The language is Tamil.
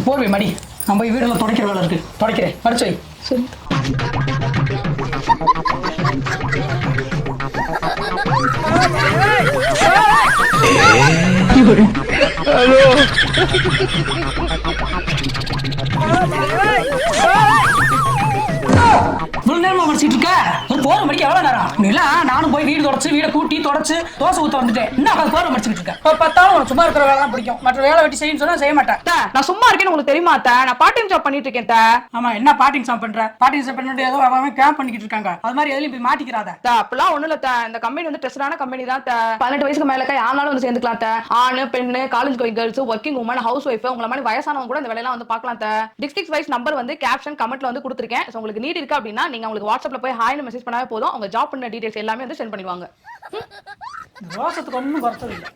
போர்வை மடி. நான் போய் வீடெல்லாம் துடைக்கிற வேலை இருக்கு. துடைக்கிறேன். மடிச்சு வை. சரி. இவ்வளவு நேரமா மடிச்சிட்டு இருக்க? ஒரு போர்வை மடிக்க எவ்வளவு நேரம்? இல்ல நானும் போய் வீடு தொடச்சு வீடை கூட்டி தொடச்சு தோசை ஊத்த வந்துட்டேன். என்ன உட்காந்து போர்வை மடிச்சுட்டு இருக்க? இப்ப பார்த்தாலும் உனக்கு சும்மா இருக்கிற வேலை தான் பிடிக்கும். மற்ற வேலை வெட்டி செய்யணும்னு சொன்னா செய்ய மாட்டேன். நான் சும்மா இருக்கேன்னு உங்களுக்கு தெரியுமா அத்தை? நான் பார்ட் டைம் ஜாப் பண்ணிட்டு இருக்கேன். ஆமா, என்ன பார்ட்டிங் சாப் பண்ற? பார்ட்டிங் சாப் பண்ணிட்டு ஏதோ அவன் கேம்ப் பண்ணிக்கிட்டு இருக்காங்க. அது மாதிரி எதுலயும் போய் மாட்டிக்கிறாத. அப்பெல்லாம் ஒண்ணு இல்ல. இந்த கம்பெனி வந்து ட்ரஸ்டான கம்பெனி தான். 18 வயசுக்கு மேல யாருனாலும் வந்து சேர்ந்துக்கலாம். ஆணு பெண்ணு, college going girls, working woman, house wife, உங்களை மாதிரி வயசானவங்க கூட இந்த வேலையெல்லாம் வந்து பார்க்கலாம். டிஸ்ட்ரிக்ட் வைஸ் நம்பர் வந்து கேப்ஷன் கமெண்ட்ல வந்து கொடுத்துருக்கேன். உங்களுக்கு நீட் இருக்கு அப்படின்னா நீங்க உங்களுக்கு வாட்ஸ்அப்ல போய் ஹாய்னு மெசேஜ் பண்ணாவே போதும். அவங்க ஜாப் பண்ண டீடைல்ஸ் எல்லாமே வந்து சென்ட் பண்ணிடுவாங்க. ரோசத்துக்கு ஒன்றும் குறைச்சது இல்லை.